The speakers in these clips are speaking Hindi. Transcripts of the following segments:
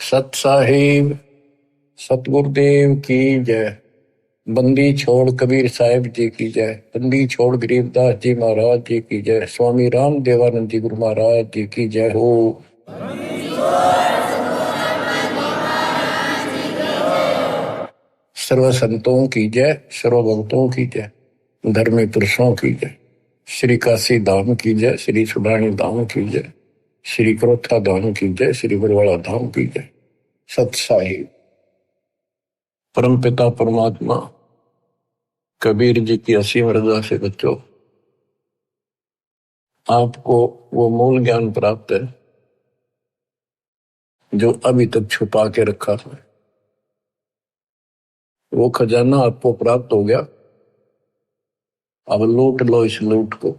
सत साहिब सतगुरुदेव की जय। बंदी छोड़ कबीर साहिब जी की जय। बंदी छोड़ गरीबदास जी महाराज जी की जय। स्वामी राम देवानंद जी गुरु महाराज जी की जय हो। सर्व संतों की जय, सर्व भक्तों की जय, धर्मी पुरुषों की जय। श्री काशी धाम की जय, श्री सुडानी धाम की जय, श्री क्रोथा धाम की जय, श्री बरवाड़ा धाम की जय। सत साहिब परम पिता परमात्मा कबीर जी की असीम रजा से बच्चों, आपको वो मूल ज्ञान प्राप्त है जो अभी तक छुपा के रखा था। वो खजाना आपको प्राप्त हो गया। अब लूट लो इस लूट को।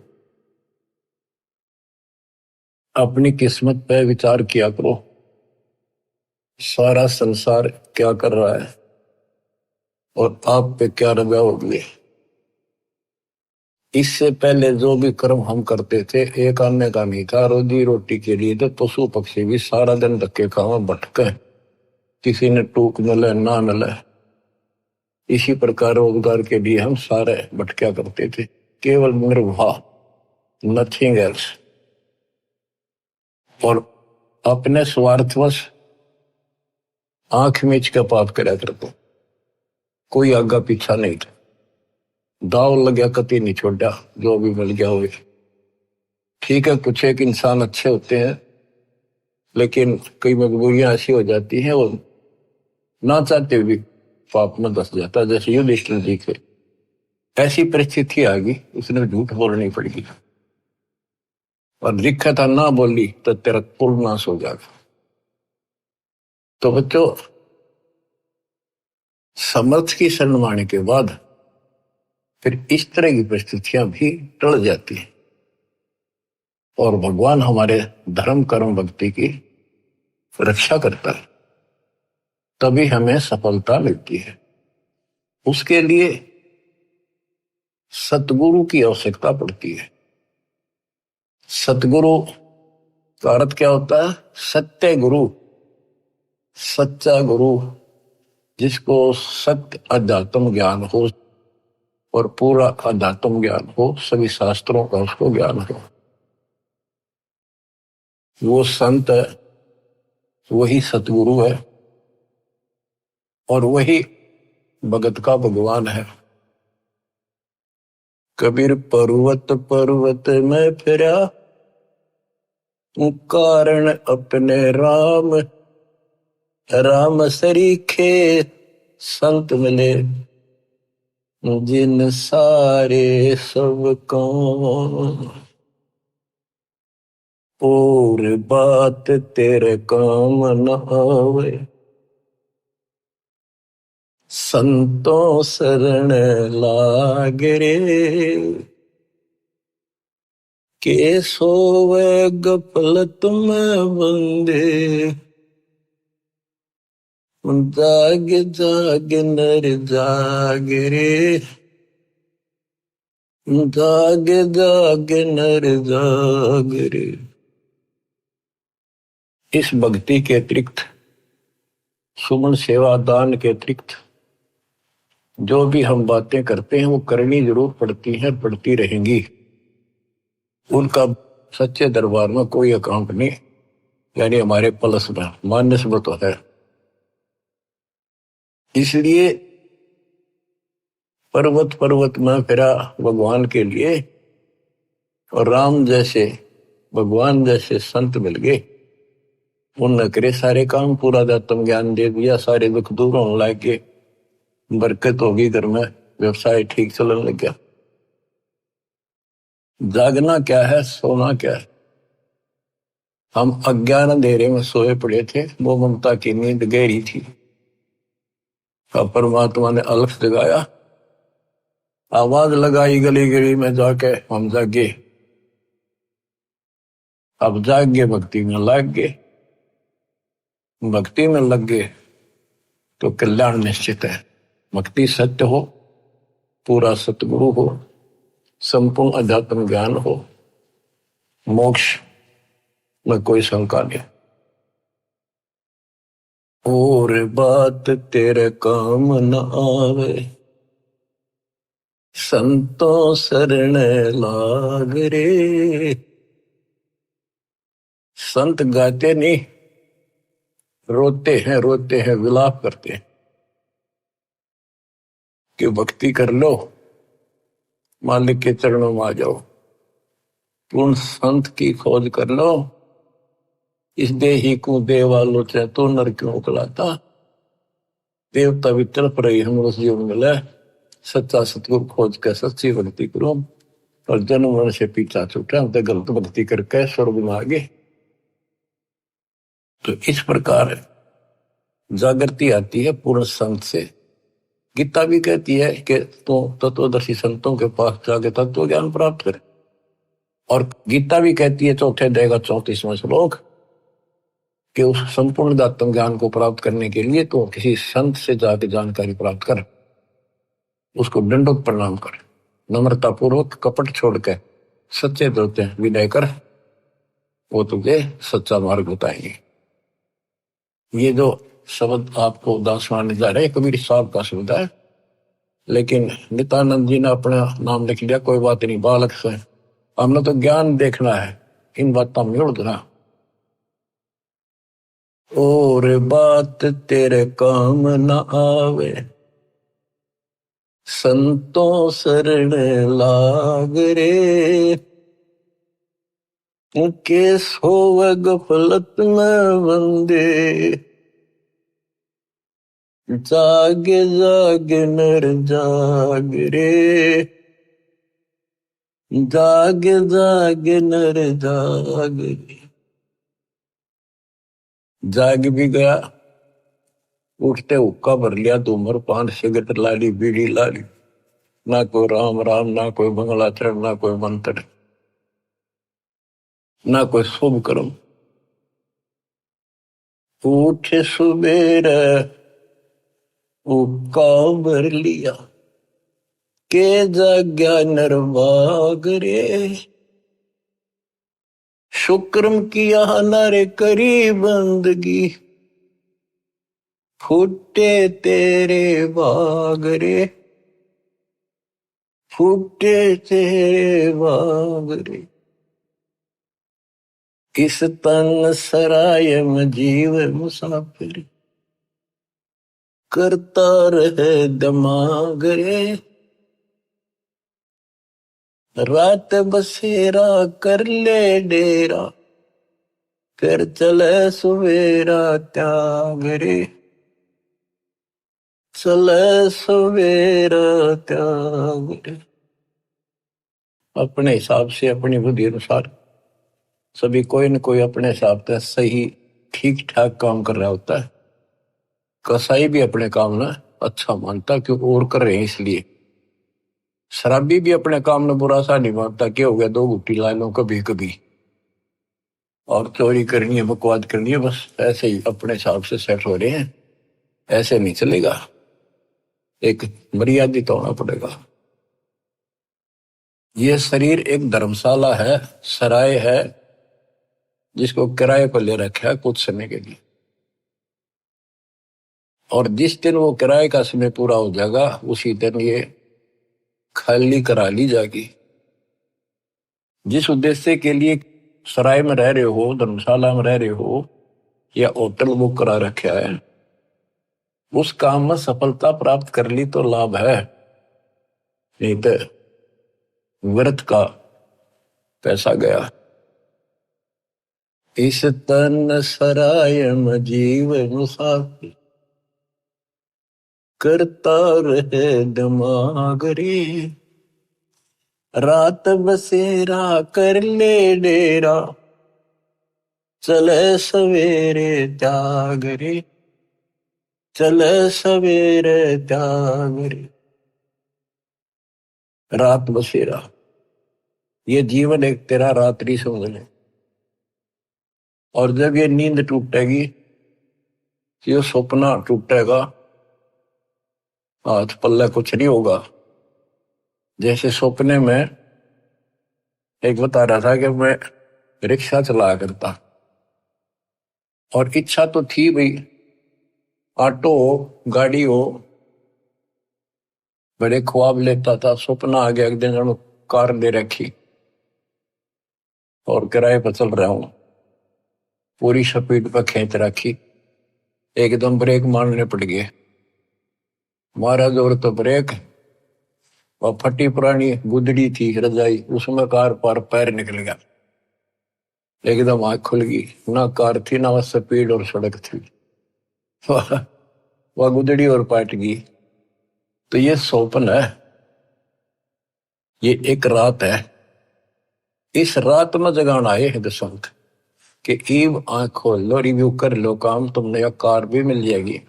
अपनी किस्मत पे विचार किया करो, सारा संसार क्या कर रहा है और आप पे क्या रजा हो गई। इससे पहले जो भी कर्म हम करते थे, एक आने का नहीं था, रोजी रोटी के लिए तो पशु पक्षी भी सारा दिन धक्के खावा भटके, किसी ने टूक मिले ना मिले। इसी प्रकार रोजगार के लिए हम सारे भटक्या करते थे, केवल निर्वाह, नथिंग एल्स। और अपने स्वार्थवश आंख मीच के पाप करया करते, कोई आगा पीछा नहीं था। दाव लग्या कति नहीं छोड़ा, जो भी मिल गया हुए। ठीक है, कुछ एक इंसान अच्छे होते हैं, लेकिन कई मजबूरियां ऐसी हो जाती हैं, वो ना चाहते हुए पाप में धस जाता। जैसे युधिष्ठिर जी के ऐसी परिस्थिति आ गई, उसने झूठ बोलनी पड़ेगी और लिखा था ना बोली तो तेरा कुल नाश हो जाएगा। तो बच्चों, समर्थ की शरण माने के बाद फिर इस तरह की परिस्थितियां भी टल जाती हैं और भगवान हमारे धर्म कर्म भक्ति की रक्षा करता है, तभी हमें सफलता मिलती है। उसके लिए सतगुरु की आवश्यकता पड़ती है। सतगुरु का अर्थ क्या होता है? सत्य गुरु, सच्चा गुरु, जिसको सत्य अध्यात्म ज्ञान हो और पूरा अध्यात्म ज्ञान हो, सभी शास्त्रों का उसको ज्ञान हो। वो संत है, वही सतगुरु है और वही भगत का भगवान है। कबीर पर्वत पर्वत में फिरा, कारण अपने राम, राम सरीखे संत मिले, जिन सारे सब काम, और बात तेरे काम न आवे, संतों शरण लाग रे, के सोवे गफलत में बंदे, जाग जाग नर जाग रे, जाग जाग नर जाग रे। इस भक्ति के अतिरिक्त, सुमन सेवा दान के अतिरिक्त जो भी हम बातें करते हैं वो करनी जरूर पड़ती है, पड़ती रहेंगी। उनका सच्चे दरबार में कोई अकाउंट नहीं, यानी हमारे प्लस में माइनस में तो है। इसलिए पर्वत पर्वत में फिरा भगवान के लिए, और राम जैसे भगवान जैसे संत मिल गए। उनने करे सारे काम, पूरा अध्यात्म ज्ञान दे दिया, सारे दुख दूर होने लग गए, बरकत होगी घर में, व्यवसाय ठीक चलने लग गया। जागना क्या है, सोना क्या है? हम अज्ञान अंधेरे में सोए पड़े थे, वो ममता की नींद गहरी थी। अब परमात्मा ने अलख जगाया, आवाज लगाई गली गली में जाके, हम जागे। अब जाग गए, भक्ति में लग गए। भक्ति में लग गए तो कल्याण निश्चित है। भक्ति सत्य हो, पूरा सतगुरु हो, संपूर्ण अध्यात्म ज्ञान हो, मोक्ष में कोई शंका नहीं। और बात तेरे काम न आवे, संतों शरण लाग रे। संत गाते नहीं, रोते हैं, विलाप करते हैं कि भक्ति कर लो, मालिक के चरणों में आ जाओ। पूर्ण संत की खोज कर लो, इस देही को देवालो चाहे तो नर क्यों उकलाता। देवता भी तड़प रही हम उस जीवन मिले, सच्चा सतगुरु खोज के सच्ची भक्ति करो। और जन्म मरण से पीछा छूटा, हम तो गलत भक्ति करके स्वर्ग में आ गए। तो इस प्रकार जागृति आती है पूर्ण संत से। गीता भी कहती है कि तो तत्वदर्शी संतों के पास जाके तत्व ज्ञान प्राप्त करे। और गीता भी कहती है चौथे अध्याय का 34वां श्लोक कि उस संपूर्ण आत्म ज्ञान को प्राप्त करने के लिए तो किसी संत से जाके जानकारी प्राप्त कर, उसको दंडोत प्रणाम कर, नम्रता पूर्वक कपट छोड़ के सच्चे दिल से विनय कर, वो तुझे सच्चा मार्ग बताएंगे। ये जो शब्द आपको दासवान जा रहे कबीर साहब का शब्द है, लेकिन नित्यानंद जी ने अपना नाम लिख लिया, कोई बात नहीं, बालक से हमने तो ज्ञान देखना है, इन बातों में उड़ना। और बात तेरे काम न आवे, संतों शरण लाग रे। उनके सोवे गफलत में बंदे, जागे जागे नर जाग रे। जागे जागे नर जाग रे। जाग भी गया, उठते हुक्का भर लिया, धूम्रपान सिगरेट लाली बीड़ी लाली, ना कोई राम राम, ना कोई मंगलाचरण, ना कोई मंत्र, ना कोई शुभ कर्म। उठ सुबेर हुक्का भर लिया, के जाग्या नरभाग रे। शुक्रम किया नारे करी बंदगी, फूटे तेरे बाग रे। फूटे तेरे बाग रे। इस तन सराय में जीव मुसाफिर, करता रहे दिमाग रे। रात बसेरा कर ले डेरा, फिर चले सवेरा त्याग रे। चले सवेरा त्याग रे। अपने हिसाब से, अपनी बुद्धि अनुसार सभी कोई न कोई अपने हिसाब से सही ठीक ठाक काम कर रहा होता है। कसाई भी अपने काम ना अच्छा मानता क्यों और कर रहे हैं इसलिए। शराबी भी अपने काम में बुरा सा नहीं मानता, क्या हो गया 2 घुट्टी ला लो कभी कभी, और चोरी करनी है, बकवाद करनी है, बस ऐसे ही अपने हिसाब से सेट हो रहे हैं। ऐसे नहीं चलेगा, एक मर्यादित होना पड़ेगा। ये शरीर एक धर्मशाला है, सराय है, जिसको किराए पर ले रखा है कुछ समय के लिए। और जिस दिन वो किराए का समय पूरा हो जाएगा, उसी दिन ये खाली करा ली जाएगी। जिस उद्देश्य के लिए सराय में रह रहे हो, धर्मशाला में रह रहे हो, या होटल बुक करा रखा है, उस काम में सफलता प्राप्त कर ली तो लाभ है, नहीं तो व्यर्थ का पैसा गया। इस तन सराय में जीव मुसाफिर, करता रहे दिमाग रे। रात बसेरा कर ले डेरा, चले सवेरे त्याग रे। चले सवेरे त्याग रे। रात बसेरा, ये जीवन एक तेरा रात्रि समझ ले। और जब ये नींद टूटेगी, ये सपना टूटेगा, हाथ पल्ले कुछ नहीं होगा। जैसे सपने में एक बता रहा था कि मैं रिक्शा चलाया करता, और इच्छा तो थी भाई ऑटो हो, गाड़ी हो, बड़े ख्वाब लेता था, सपना आ गया एक दिन जब कार ले रखी और किराए पर चल रहा हूं, पूरी स्पीड पर खींच रखी, एकदम ब्रेक मारने पड़ गए, मारा जोर तो ब्रेक, और फटी पुरानी गुदड़ी थी रजाई, उसमें कार पर पैर निकल गया, एकदम आंख खुल गई, ना कार थी ना स्पीड और सड़क थी। वह गुदड़ी और पाट गई। तो ये स्वप्न है, ये एक रात है, इस रात में जगाना आए है दसंत कि ईव आंख खोल लो, रिव्यू कर लो काम, तुमने यह कार भी मिल जाएगी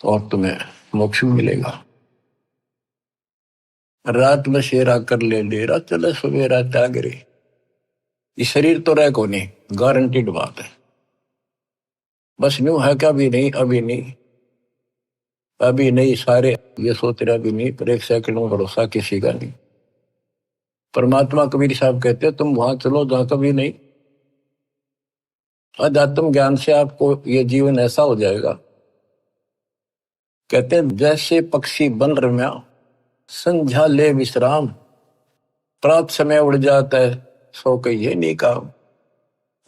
और तुम्हें मोक्ष भी मिलेगा। रात में शेरा कर ले डेरा, चले सवेरा त्यागरे। ये शरीर तो रह को नहीं, गारंटीड बात है। बस न्यू है क्या, अभी नहीं, अभी नहीं, अभी नहीं, सारे ये सोच रहे अभी नहीं, पर एक सेकंड में भरोसा किसी का नहीं। परमात्मा कबीर साहब कहते हैं तुम वहां चलो जहां कभी नहीं। अध्यात्म ज्ञान से आपको ये जीवन ऐसा हो जाएगा, कहते हैं जैसे पक्षी बन रम्या, संध्या ले विश्राम, प्रात समय उड़ जाता है, सो कहिए नहीं काम।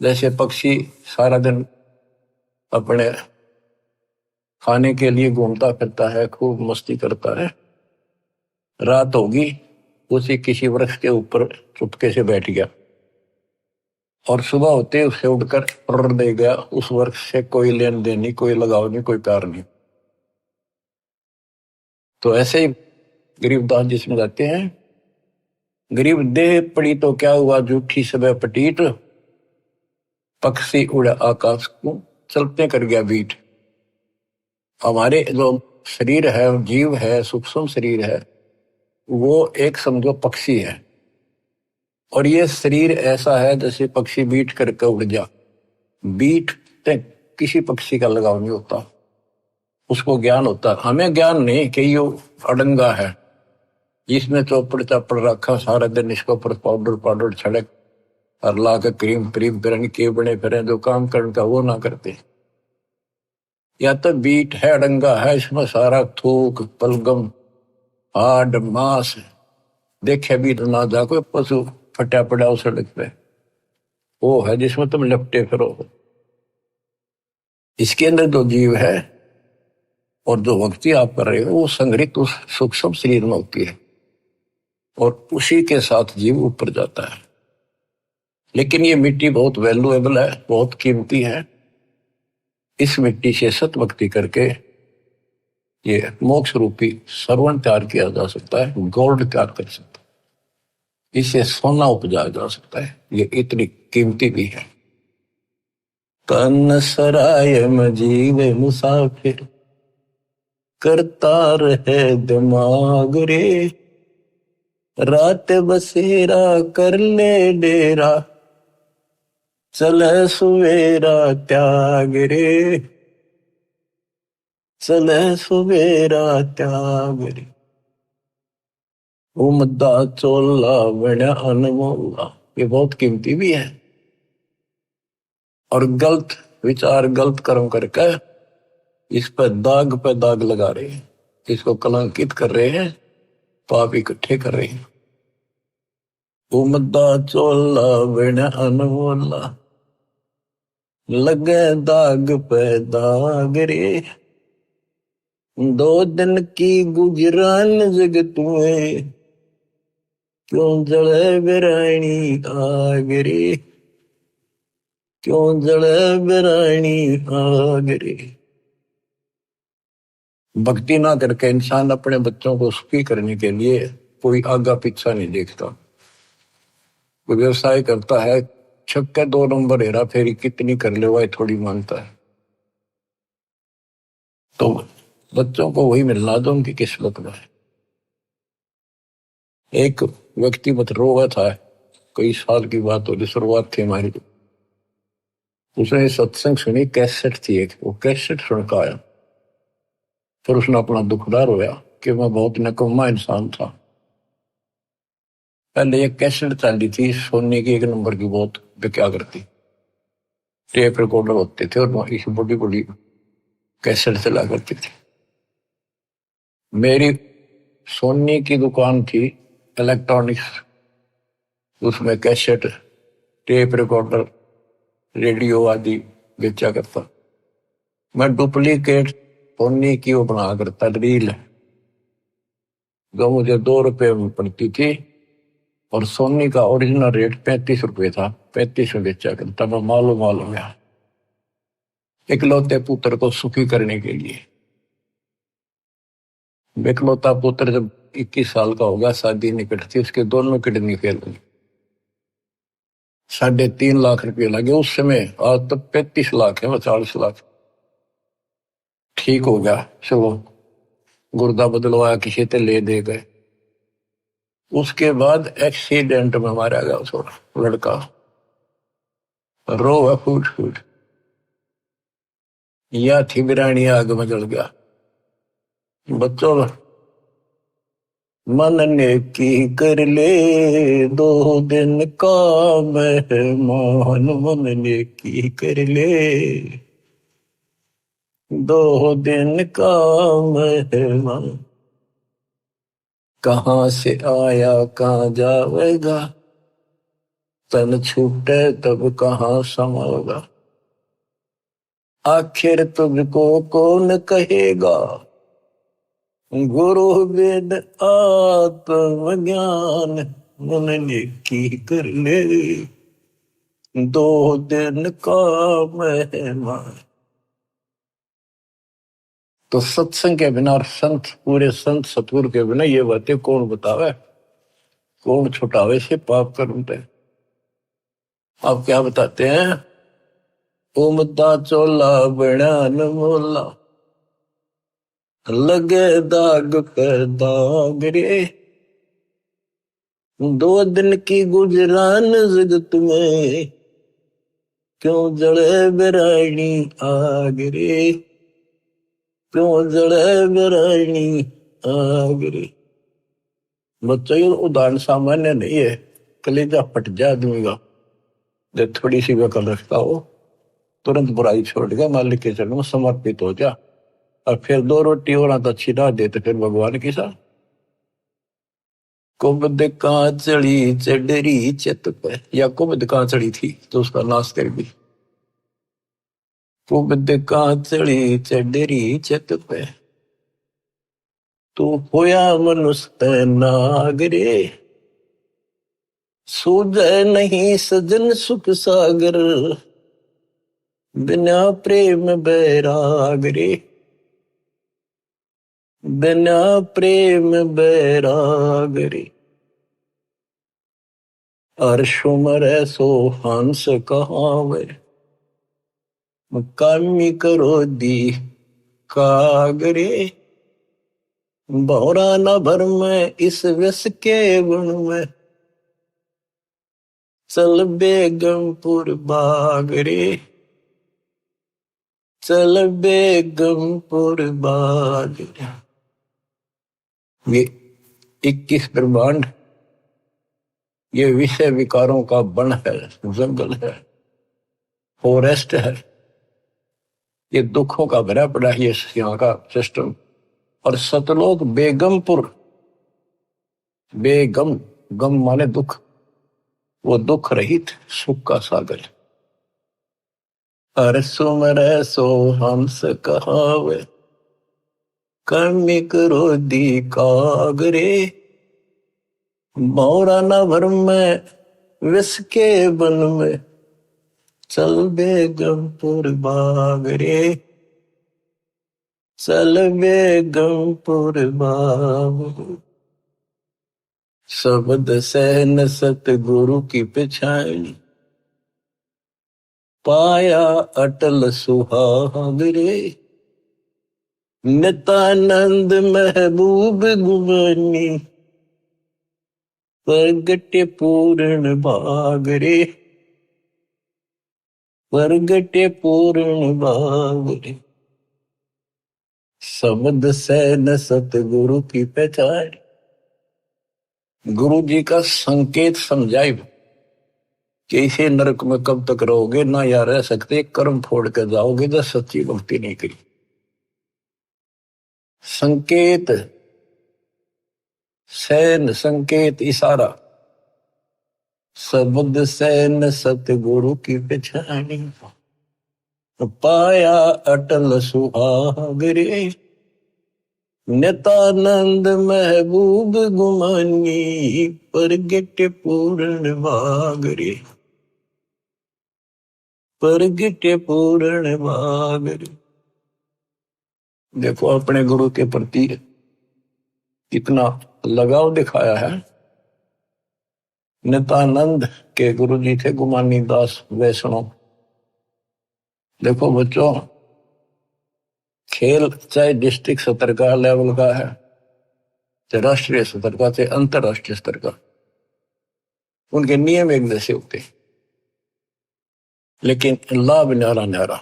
जैसे पक्षी सारा दिन अपने खाने के लिए घूमता फिरता है, खूब मस्ती करता है, रात होगी उसी किसी वृक्ष के ऊपर चुपके से बैठ गया और सुबह होते उससे उड़कर उड़ दे गया, उस वृक्ष से कोई लेन देन नहीं, कोई लगाव नहीं, कोई प्यार नहीं। तो ऐसे ही गरीबदास जी समझाते हैं, गरीब देह पड़ी तो क्या हुआ, झूठी सब पटीट, पक्षी उड़ा आकाश को, चलते कर गया बीट। हमारे जो शरीर है, जीव है, सूक्ष्म शरीर है, वो एक समझो पक्षी है, और ये शरीर ऐसा है जैसे पक्षी बीट करके उड़ जा। बीट किसी पक्षी का लगाव नहीं होता, उसको ज्ञान होता, हमें ज्ञान नहीं कि ये अड़ंगा है, जिसमें चौपड़ चापड़ रखा सारा दिन, इसको पर पाउडर पाउडर छड़क और ला के क्रीम क्रीम फिर के बने फिर जो काम करने का वो ना करते। या तो बीट है, अड़ंगा है, इसमें सारा थूक पलगम हाड मांस देखे भी तो ना जा, कोई पशु फटा पड़ा उस सड़क पे, वो है जिसमें तुम लपटे फिरो। इसके अंदर जो जीव है और जो भक्ति आप कर रहे हो वो संग्रहित उस सूक्ष्म शरीर में होती है, और उसी के साथ जीव ऊपर जाता है। लेकिन ये मिट्टी बहुत वैल्यूएबल है, बहुत कीमती है। इस मिट्टी से सत भक्ति करके ये मोक्ष रूपी सरवण तैयार किया जा सकता है, गोल्ड तैयार कर सकता है, इसे सोना उपजाया जा सकता है, ये इतनी कीमती भी है। तन सराय में जीव मुसाफिर, करता रहे दिमाग रे, रात बसेरा कर ले डेरा, चले सुवेरा त्याग रे, चले सुवेरा त्याग रे। उमदा चोला बड़ा अनमोला, ये बहुत कीमती भी है। और गलत विचार गलत कर्म करके इस पे दाग लगा रहे हैं, इसको कलंकित कर रहे हैं, पाप इकट्ठे कर रहे हैं। उमदा चोला बड़ा अनमोला, लगे दाग पे दाग रे, दो दिन की गुजरान जगत में, क्यों जले बिरानी आग रे, क्यों जले बिरानी आग रे। भक्ति ना करके इंसान अपने बच्चों को सुखी करने के लिए कोई आगा पीछा नहीं देखता। कोई व्यवसाय करता है, छक्के 2 नंबर हेरा फेरी कितनी कर ले वह थोड़ी मानता है। तो बच्चों को वही मिलना दो उनकी किस्मत में। एक व्यक्ति मत रोगा था, कई साल की बात होगी, शुरुआत थी हमारी, उसने सत्संग सुनी, कैसेट थी एक, वो कैसेट सुन का आया, फिर उसने अपना दुखदार होया कि मैं बहुत निकम्मा इंसान था। पहले एक कैसेट चली थी सोने की, 1 नंबर की, बहुत क्या करती, टेप रिकॉर्डर होते थे और इस बड़ी बड़ी कैसेट चला करती थी। मेरी सोनी की दुकान थी इलेक्ट्रॉनिक्स, उसमें कैसेट, टेप रिकॉर्डर, रेडियो आदि बेचा करता। मैं डुप्लीकेट सोनी की वो बना करता रील, जो मुझे 2 रुपए में पड़ती थी, और सोनी का ओरिजिनल रेट 35 रुपए था। 35 में बेचा करता मैं, मालूम गया इकलौते पुत्र को सुखी करने के लिए। इकलौता पुत्र जब 21 साल का होगा, शादी निकट थी, उसके दोनों किडनी फेल हुई। 3.5 लाख रुपये लगे उस समय। आज तो 35 लाख है, 40 लाख। ठीक हो गया, चलो गुर्दा बदलवाया, किसी से ले दे गए। उसके बाद एक्सीडेंट में मारा गया उसका लड़का, रो है फूट फूट। या थी बिरानी, आग में जल गया। बच्चों, मन ने की कर ले 2 दिन का मेहमान, मन ने की कर ले 2 दिन का मेहमान। कहाँ से आया कहाँ जाएगा, तन छूटे तब कहाँ समाएगा। आखिर तुझको कौन कहेगा, गुरु वेद आत्मज्ञान। मन ने की कर ले 2 दिन का मेहमान। तो सत्संग के बिना और संत, पूरे संत सतगुरु के बिना ये बातें कौन बतावे, कौन छुटावे से पाप करते। आप क्या बताते हैं, उमदा चोला बड़ान मोला, लगे दाग पे दाग रे। 2 दिन की गुजरान जगत में, क्यों जड़े बिरानी आग रे, क्यों जड़े बिरानी आग रे। बच्चों, ये उदाहरण सामान्य नहीं है, कलेजा फट जाए आदमी का। जब थोड़ी सी वकल रखता हो, तुरंत बुराई छोड़ के मालिक के चरणों में समर्पित हो जा, और फिर 2 रोटी और तो अच्छी ना दे तो फिर भगवान की सा। कुबद कहाँ चढ़ी चढ़ी चित पे, या कुबद कहाँ चढ़ी थी तो उसका नाश कर दी। कुबद कहाँ चढ़ी चढ़ी चित पे, तू होया मनुष्य नागरे। सूझे नहीं सजन सुख सागर, बिना प्रेम बैराग रे, बिना प्रेम बैराग रे। अर्शुमर सो हंस कहावे, कामी करो दी कागरे। भौरा न भर में इस व्यस के गुण में, चल बेगमपुर बागरे, चल बेगमपुर बागरे। ये 21 ब्रह्मांड, ये विषय विकारों का वन है, जंगल है, फॉरेस्ट है। ये दुखों का भरा पड़ा है ये यहाँ का सिस्टम। और सतलोक बेगमपुर, बेगम, गम माने दुख, वो दुख रहित सुख का सागर। हर सुमर सो हंस कहावे, कर्मी करो दी कागरे। भौरा न भर में विष के बन में, चल बेगमपुर बागरे, चल बेगमपुर बागरे। शब्द सहन सतगुरु की पिछाड़ी, पाया अटल सुहागरे। नित्यानंद महबूब गुमानी, प्रगट पूर्ण बागरे, प्रगट पूर्ण बागरे। शब्द सहन सतगुरु की पहचान, गुरु जी का संकेत समझाए कि इसे नरक में कब तक रहोगे, ना या रह सकते, कर्म फोड़ कर जाओगे जब सच्ची भक्ति नहीं करी। संकेत, सैन संकेत इशारा, शब्द सैन सतगुरु की पहचानी, पाया अटल सुहाग रे, नितानंद महबूब गुमानी, प्रगट पूर्ण भाग रे, प्रगट पूर्ण भाग रे। देखो अपने गुरु के प्रति कितना लगाव दिखाया है। नितानंद के गुरु जी थे गुमानी दास वैष्णव। देखो बच्चों, खेल चाहे डिस्ट्रिक्ट स्तर का लेवल का है, चाहे राष्ट्रीय स्तर का, चाहे अंतरराष्ट्रीय स्तर का, उनके नियम एक जैसे होते, लेकिन लाभ न्यारा न्यारा।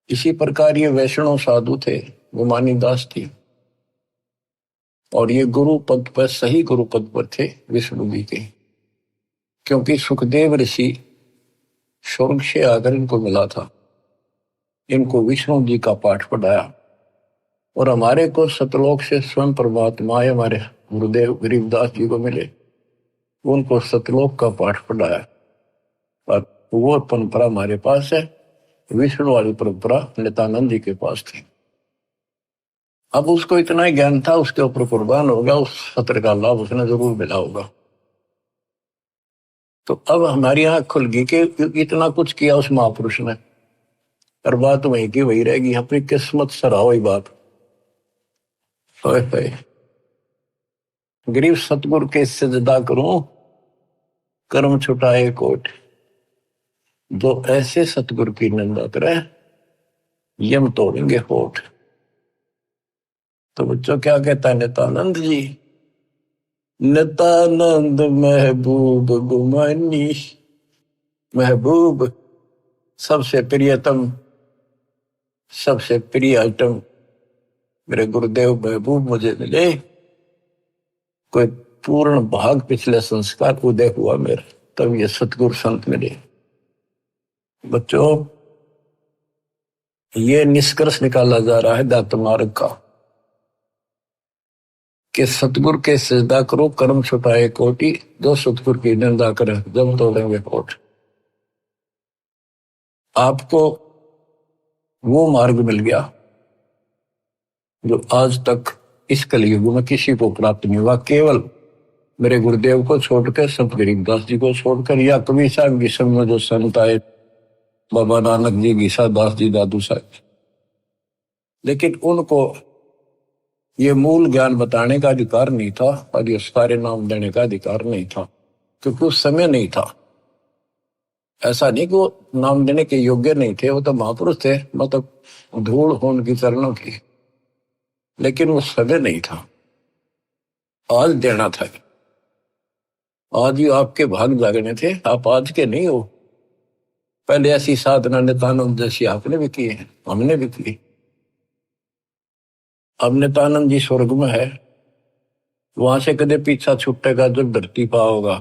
इसी प्रकार ये वैष्णव साधु थे, गुमानी दास थी, और ये गुरु पद पर, सही गुरु पद पर थे विष्णु जी के, क्योंकि सुखदेव ऋषि स्वर्ग से आकर इनको मिला था, इनको विष्णु जी का पाठ पढ़ाया, और हमारे को सतलोक से स्वयं परमात्मा हमारे गुरुदेव गरीबदास जी को मिले, उनको सतलोक का पाठ पढ़ाया, और वो परंपरा हमारे पास है। विष्णु वाली परंपरा नित्यानंद जी के पास थी। अब उसको इतना ही ज्ञान था, उसके ऊपर कुर्बान होगा, उस सत्र का लाभ उसने जरूर मिला होगा। तो अब हमारी आंख खुल गई कि इतना कुछ किया उस महापुरुष ने, और बात वही की वही रहेगी। अपनी किस्मत सराहो ही बात। गरीब सतगुरु के सजदा करूं, कर्म छुटाए कोट, जो ऐसे सतगुरु की निंदा करे यम तोड़ेंगे होठ। तो बच्चों क्या कहता है नित्यानंद जी, नित्यानंद महबूब गुमानी, महबूब सबसे प्रियतम, सबसे प्रिय आइटम मेरे गुरुदेव महबूब मुझे मिले। कोई पूर्ण भाग पिछले संस्कार उदय हुआ मेरा, तब ये सतगुरु संत मिले। बच्चों, ये निष्कर्ष निकाला जा रहा है दाता मार्ग का कि सतगुरु के सजदा करो, कर्म छुटाए कोटि, जो सतगुरु की निंदा करे जब तोड़ेंगे होठ। आपको वो मार्ग मिल गया जो आज तक इस कलयुग में किसी को प्राप्त नहीं हुआ। केवल मेरे गुरुदेव को छोड़कर, संत गरीबदास जी को छोड़कर, या कबीर साहब की संग में जो संत आए, बाबा नानक जी, गीसा दास जी, दादू साहब, लेकिन उनको ये मूल ज्ञान बताने का अधिकार नहीं था, और ये सारे नाम देने का अधिकार नहीं था, क्योंकि उस समय नहीं था। ऐसा नहीं कि वो नाम देने के योग्य नहीं थे, वो तो महापुरुष थे, मतलब धूल हो उनकी चरणों की, लेकिन वो समय नहीं था। आज देना था, आज ही आपके भाग जागने थे, आप आज के नहीं हो। पहले ऐसी साधना नित्यानंद जैसी आपने भी की है, हमने भी की। अब नित्यानंद जी स्वर्ग में है, वहां से कदे पीछा छूटेगा जब धरती पा होगा।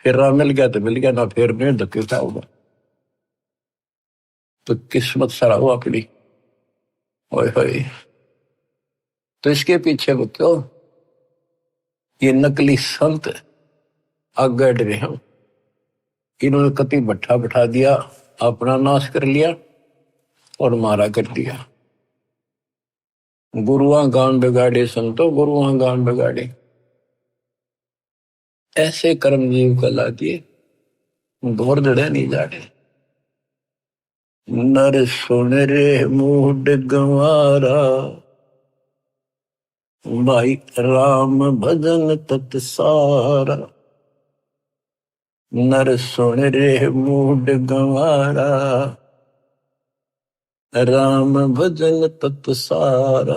फिर राह मिल गया तो मिल गया, ना फिर नहीं धक्के था होगा। तो किस्मत सरा हो अपनी। ओए होए, तो इसके पीछे बच्चों ये नकली संत आगे रहे हैं। इन्होंने कति भट्ठा बैठा दिया, अपना नाश कर लिया और मारा कर दिया। गुरुआ गान बिगाड़े संतो, गुरुआ गान बिगाड़े, ऐसे कर्म जीव कला दिए, घोर जड़े नहीं जाड़े। नर सुन रे मूड गंवारा, भाई राम भजन तत सारा। नर सुन रे मूड गंवारा, राम भजन तत सारा।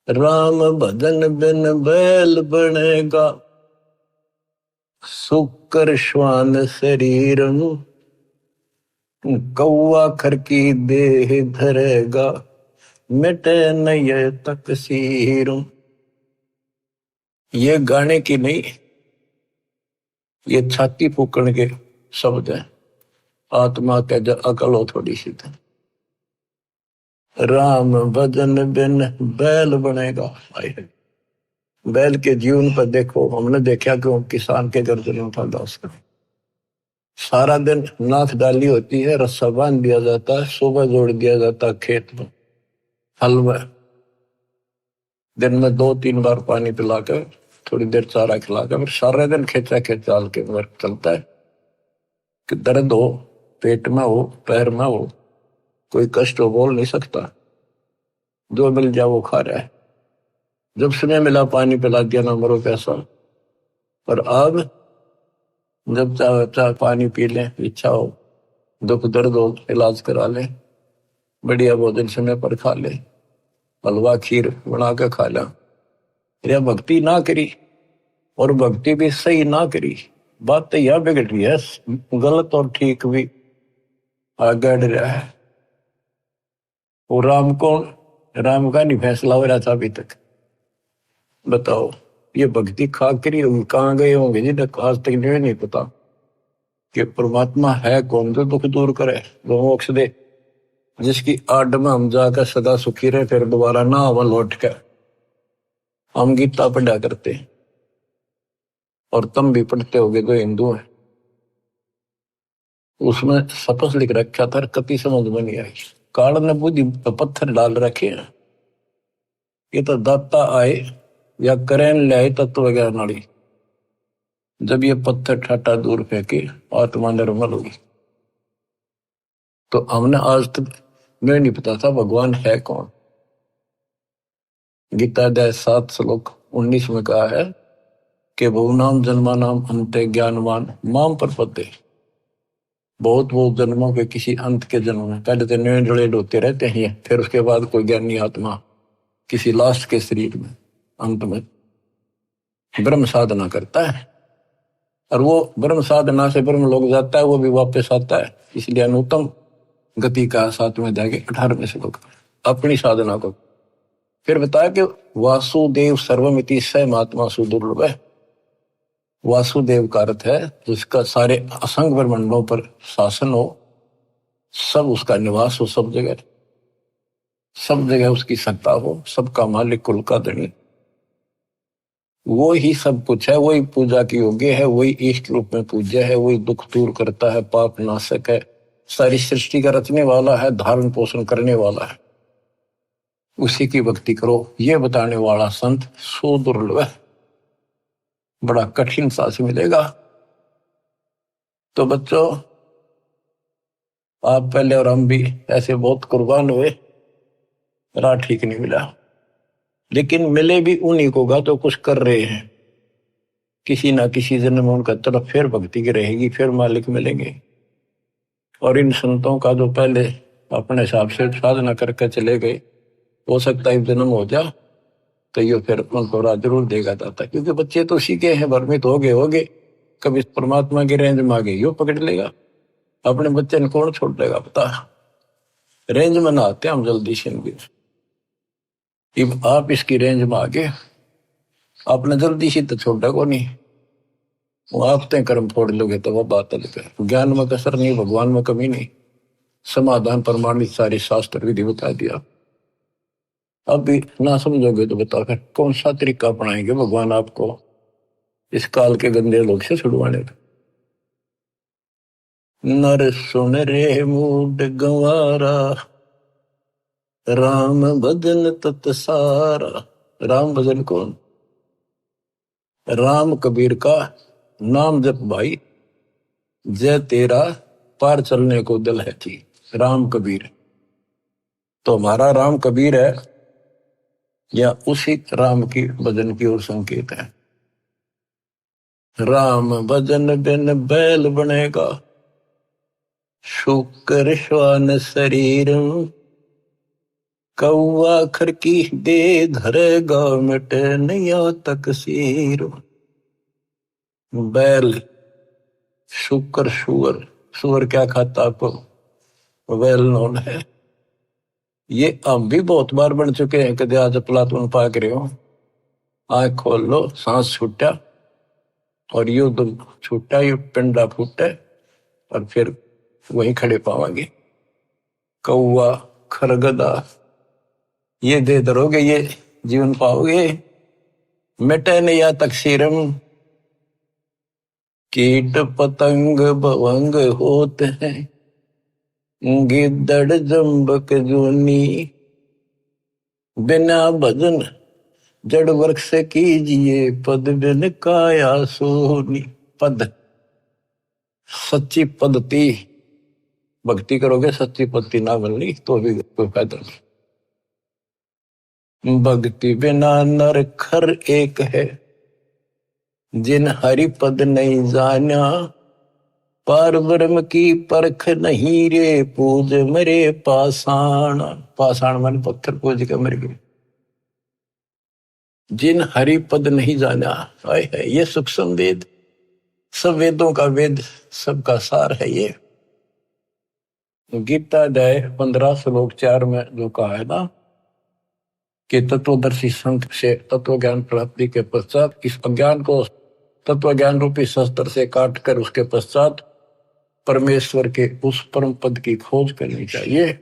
राम भजन बिन बैल बनेगा, सुकर श्वान शरीर, कौआ खर की देह धरेगा, मिटे नये तकसीर। ये गाने की नहीं, ये छाती फूकण के शब्द हैं। आत्मा के अकल हो थोड़ी सी। राम भजन बिन बैल बनेगा। बैल के जीवन पर देखो, हमने देखा कि किसान के गर्दन उठा था उसका, सारा दिन नाथ डाली होती है, रस्सा बांध दिया जाता है, सुबह जोड़ दिया जाता है खेत में, हल में, दिन में 2-3 बार पानी पिलाकर, थोड़ी देर चारा खिलाकर, फिर सारा दिन खेचा खेचाल के वर्क चलता है कि दर्द हो, पेट में हो, पैर में हो, कोई कष्ट हो, बोल नहीं सकता, जो मिल जाए वो खा रहा है। जब समय मिला पानी पिला दिया, ना मरो पैसा। और अब जब चाहे चाहे पानी पी लें, इच्छा हो, दुख दर्द हो, इलाज करा लें, बढ़िया भोजन समय पर खा ले, हलवा खीर बना के खा ला। या भक्ति ना करी, और भक्ति भी सही ना करी, बात तो यह बिगड़ रही है, गलत और ठीक भी आगे रहा है। वो राम कौन, राम का नहीं फैसला हो रहा था अभी तक। बताओ, ये भक्ति खा करी होगी, कहाँ गए होंगे जिन्हें आज तक नहीं पता कि परमात्मा है कौन, जो दुख दूर करे, जो मोक्ष दे, जिसकी आड़ में हम जाकर सदा सुखी रहे, फिर दोबारा ना आवा लौट कर। हम गीता पढ़ा करते हैं, और तुम भी पढ़ते होगे जो हिंदू है, उसमें सपस लिख रखा था, कति समझ में नहीं आई। काल ने बुद्धि पत्थर डाल रखे हैं, ये तो दाता आए या करें ले आए तत्व ज्ञान नाड़ी, जब ये पत्थर ठाटा दूर फेंके आत्मा निर्मल होगी। तो हमने आज तक मैं नहीं पता था भगवान है कौन। गीता अध्याय 7 श्लोक 19 में कहा है कि बहुनाम जन्मानाम अंते ज्ञानवान माम प्रपद्ये। बहुत जन्मों के किसी अंत के जन्म में, पहले तो नए जड़े होते रहते हैं, फिर उसके बाद कोई ज्ञानी आत्मा किसी लास्ट के शरीर में अंत में ब्रह्म साधना करता है, और वो ब्रह्म साधना से ब्रह्म लोग जाता है, वो भी वापस आता है। इसलिए अनुत्तम गति का 7वें अध्याय के 18वें श्लोक अपनी साधना को फिर बताया कि वासुदेव सर्वमिति स महात्मा सुदुर्लभ है। वासुदेव का अर्थ है जिसका सारे असंग ब्रह्मांडों पर शासन हो, सब उसका निवास हो, सब जगह उसकी सत्ता हो, सबका मालिक, कुल का धनी, वो ही सब कुछ है, वही पूजा की योग्य है, वही इष्ट रूप में पूज्य है, वही दुख दूर करता है, पाप नाशक है, सारी सृष्टि का रचने वाला है, धारण पोषण करने वाला है, उसी की भक्ति करो, ये बताने वाला संत सुदुर्लभ है, बड़ा कठिन सांस मिलेगा। तो बच्चों, आप पहले और हम भी ऐसे बहुत कुर्बान हुए, राह ठीक नहीं मिला, लेकिन मिले भी उन्हीं को गा तो कुछ कर रहे हैं, किसी ना किसी जन्म में उनका तरफ फिर भक्ति की रहेगी, फिर मालिक मिलेंगे। और इन संतों का जो पहले अपने हिसाब से साधना करके चले गए, हो सकता है जन्म हो जा तो ये फिर उनको राह जरूर देगा दाता, क्योंकि बच्चे तो सीखे हैं, भ्रमित हो गए, कभी परमात्मा की रेंज में आ गए, यो पकड़ लेगा, अपने बच्चे ने कौन छोड़ देगा पता। रेंज में ना आते हम जल्दी से, अब आप इसकी रेंज में आगे, आपने जल्दी से तो छोड़ा को नहीं, वो आप ते कर्म फोड़ लोगे तो वो बात अलग है। ज्ञान में कसर नहीं, भगवान में कमी नहीं, समाधान प्रमाणित सारे शास्त्र विधि बता दिया। अब भी ना समझोगे तो बताओ फिर कौन सा तरीका अपनाएंगे भगवान आपको इस काल के गंदे लोग से छुड़वाने का। नर सुन रे मूड गंवारा, राम भजन तत सारा। राम भजन कौन? राम कबीर का नाम जप भाई, जय तेरा पार चलने को दिल है थी। राम कबीर तो हमारा राम कबीर है, या उसी राम की भजन की ओर संकेत है। राम भजन बिन बैल बनेगा, शुक्र श्वान शरीर, कौआ खर की दे धरेगा, मिटे नैया तकसीर। बैल, शुक्र, सुअर, सुअर क्या खाता आपको वेल नोन है। ये हम भी बहुत बार बन चुके हैं, कदे आज प्लाटून पाक रहे हो, आंख खोल लो, सांस छूटा और यू दम छूटा, यू पिंडा फूटे, और फिर वहीं खड़े पावांगे। कौआ, खरगदा, ये दे दरोगे ये जीवन पाओगे। मिटे न या तकसीरम, कीट पतंग भवंग होते हैं, गिद्दड़ जम्बक जूनी, बिना भजन जड़ वृक्ष कीजिए, पद बिन काया सोनी। पद, सच्ची पद्धति भक्ति करोगे, सच्ची पद्धति ना बननी तो भी कोई फायदा नहीं। भक्ति बिना नर खर एक है, जिन हरि पद नहीं जाना, पार ब्रह्म की परख नहीं रे, पूज मरे पाषाण। पाषाण मन पत्थर पूज के मर गए। जिन हरि पद नहीं जाना, है ये सूक्ष्म वेद, सब वेदों का वेद, सबका सार है ये। गीता अध्याय 15 श्लोक 4 में जो कहा है ना कि तत्वदर्शी संत से तत्व ज्ञान प्राप्ति के पश्चात इस अज्ञान को तत्व ज्ञान रूपी शस्त्र से काट कर उसके पश्चात परमेश्वर के उस परम पद की खोज करनी चाहिए।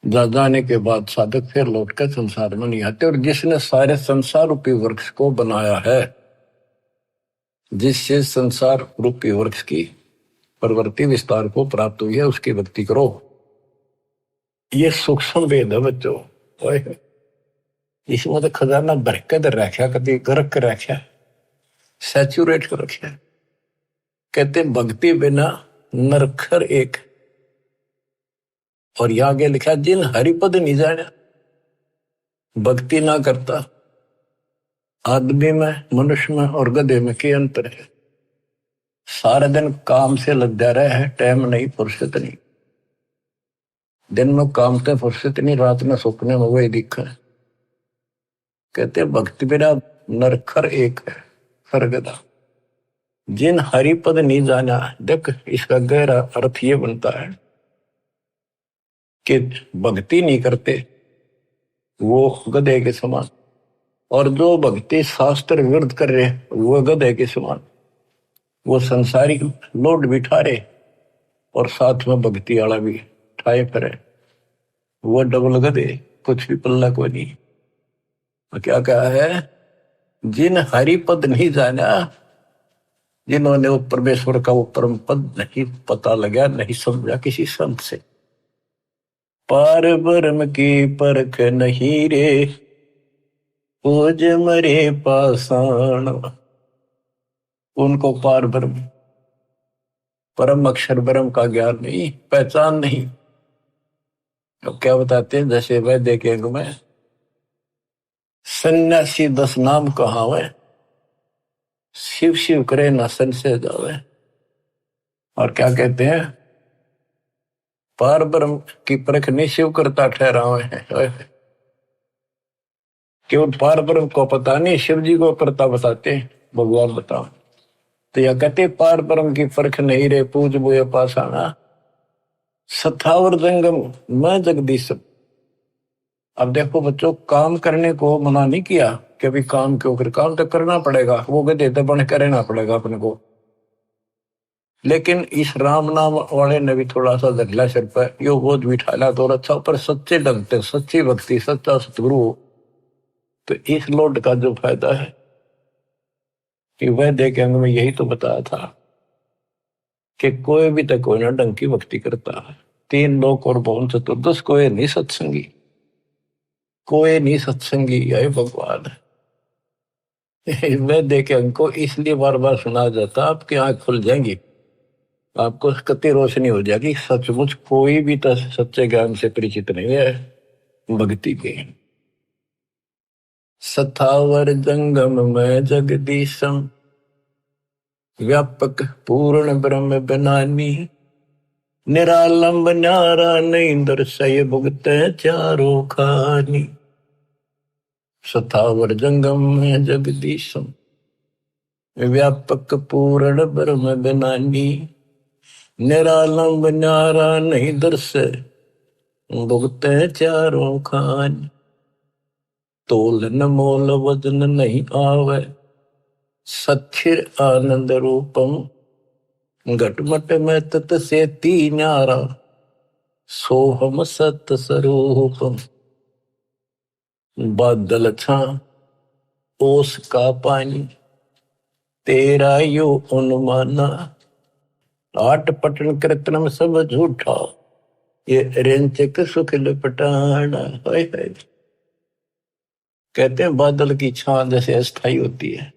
जाने के बाद साधक फिर लौटकर संसार में नहीं आते। और जिसने सारे संसार रूपी वृक्ष को बनाया है, जिससे संसार रूपी वृक्ष की प्रवृत्ति विस्तार को प्राप्त हुई है, उसकी भक्ति करो। ये सूक्ष्म वेद है बच्चों, इसमें तो खजाना भर के रखा, कभी गरक के रखा, सैचुरेट कर रखा। कहते भक्ति बिना नरखर एक, और यहां आगे लिखा जिन हरिपद नहीं जाना। भक्ति ना करता आदमी में, मनुष्य में और गधे में क्या अंतर है? सारा दिन काम से लग जा रहा है, टाइम नहीं, फुर्सत नहीं। दिन में काम से फुर्सत नहीं, रात में सपने में वही दिखा है। कहते भक्ति बिना नरखर एक है, सरगदा। जिन हरिपद नहीं जाना, देख इसका गहरा अर्थ ये बनता है कि भक्ति नहीं करते वो गधे के समान, और जो भक्ति शास्त्र विरुद्ध कर रहे वो गधे के समान। वो संसारिक लोड भी ठारे और साथ में भक्ति वाला भी ठाए फिरे, वो डबल गधे, कुछ भी पल्ला को नहीं। तो क्या कहा है? जिन हरिपद नहीं जाना, जिन्होंने वो परमेश्वर का वो परम पद नहीं पता लगा, नहीं समझा किसी संत से। पार ब्रह्म की परख नहीं रे, पूज मरे पाषाण। उनको पार ब्रह्म, परम अक्षर ब्रह्म का ज्ञान नहीं, पहचान नहीं। तो क्या बताते हैं? जैसे वैद्य के अंग में सन्यासी 10 नाम कहावे, शिव शिव करे ना सन से जावे। और क्या कहते हैं? पार ब्रह्म की परख नहीं शिव करता ठहरावे है। केवल पार ब्रह्म को पता नहीं, शिव जी को करता बताते हैं, भगवान बताओ। तो यह कहते पार ब्रह्म की परख नहीं रे, पूज बोए पाषाणा, सथावर जंगम मैं जगदीश। अब देखो बच्चों, काम करने को मना नहीं किया कि अभी काम क्यों कर, काम तो करना पड़ेगा, वो गधे तो बन कर रहना पड़ेगा अपने को। लेकिन इस राम नाम वाले ने भी थोड़ा सा धरला सिर पर, यो बोझ बिठाला तो अच्छा, पर सच्चे ढंग से, सच्ची भक्ति, सच्चा सतगुरु, तो इस लोड का जो फायदा है कि वह देख अंग में यही तो बताया था कि कोई भी तक कोई ना ढंग की भक्ति करता है। 3 लोक और भवन चतुर्दश, कोई नहीं सत्संगी, कोई नहीं सत्संगी, यही भगवान है। वह देखे अंग को इसलिए बार बार सुना जाता, आपकी आंख खुल जाएंगी, आपको कति रोशनी हो जाएगी। सचमुच कोई भी तो सच्चे ज्ञान से परिचित नहीं है भक्ति के। सथावर जंगम में जगदीशम, व्यापक पूर्ण ब्रह्म बनानी, निरालंब न्यारा नहीं दर्शय भुगत चारों खानी। सथावर जंगम में जगदीशम, व्यापक पूर्ण ब्रह्म बनानी, निरालंब न्यारा नहीं दर्शय भुगत चारों खानी। तोल न मोल वजन नहीं आवे, सच्चिर आनंद रूपम, घटमट में तत से ती न्यारा, सोहम सत स्वरूपम। बादल छा ओस का पानी, तेरा यो अनुमाना, आट पटन कृतनम सब झूठा, ये रेंचक सुख लपटाना। हाय हाय। कहते हैं बादल की छां जैसे अस्थाई होती है,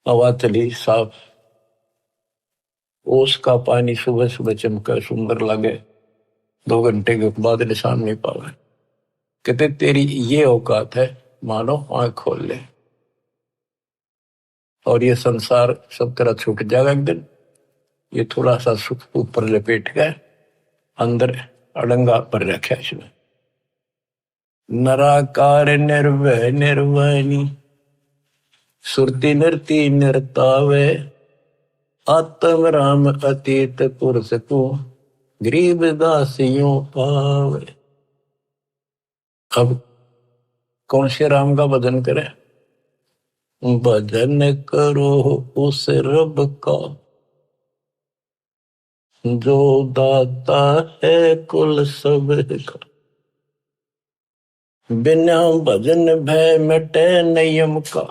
हवा चली साफ, ओस का पानी सुबह सुबह चमका सुंदर लगे, 2 घंटे के बाद निशान नहीं पावे। कहते तेरी ये औकात है, मानो आंख खोल ले और ये संसार सब तरह छूट जाएगा एक दिन। ये थोड़ा सा सुख ऊपर लपेट गए, अंदर अड़ंगा पर रखा इसमें। नराकार निर्भय निर्वाणी, सुरति नृति नृतावे, आत्म राम अतीत पुरुष को, गरीब दासियों पावे। अब कौन से राम का भजन करें? भजन करो उस रब का, जो दाता है कुल सब का। बिना भजन भय मिटे नियम का,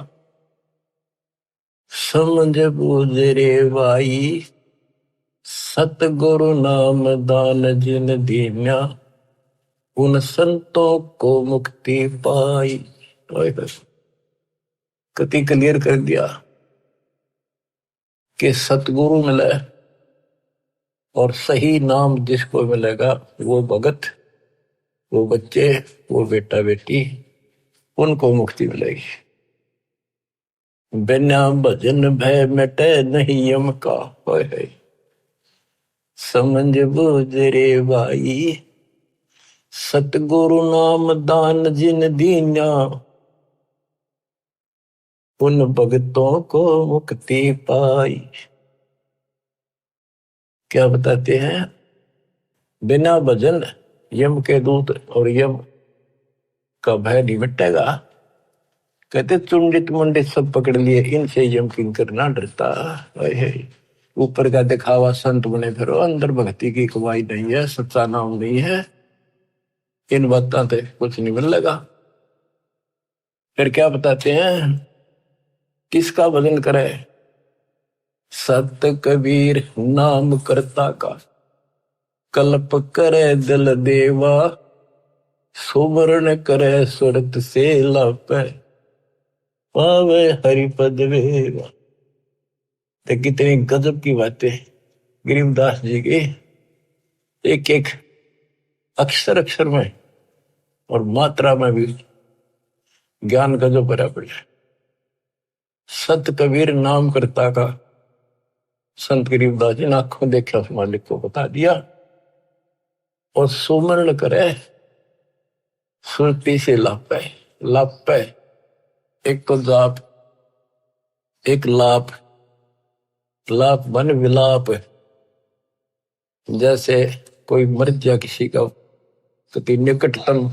समझ बूझ रे भाई, सतगुरु नाम दान जिन दीन्या, उन संतों को मुक्ति पाई। कति क्लियर कर दिया कि सतगुरु मिले और सही नाम जिसको मिलेगा वो भगत, वो बच्चे, वो बेटा बेटी, उनको मुक्ति मिलेगी। बिना भजन भय मिटे नहीं यम का, है समझ बूझ रे भाई, सतगुरु नाम दान जिन दीन्या, उन भगतों को मुक्ति पाई। क्या बताते हैं? बिना भजन यम के दूत और यम का भय नहीं मिटेगा। कहते चुंडित मुंडित सब पकड़ लिए, इनसे यम किंकर ना डरता। ऊपर का दिखावा संत बने फिरो, अंदर भक्ति की कमाई नहीं है, सच्चा नाम नहीं है, इन बातों से कुछ नहीं मिलेगा। फिर क्या बताते हैं? किसका भजन करे? सत कबीर नाम करता का, कल्प करे दिल देवा, सुमरण करे सुरत से लापे, पावे हरिपद वेवा। तो कितनी गजब की बातें गरीबदास जी की, एक एक अक्षर अक्षर में और मात्रा में भी ज्ञान गजब भरा पड़ा। सत कबीर नाम करता का, संत गरीबदास जी ने आंखों देखा उस मालिक को बता दिया। और सुमरण करे सुरती से लापे, लापे एक तो जाप, एक लाप, लाप मन विलाप। जैसे कोई मर जा किसी का, तो निकटतम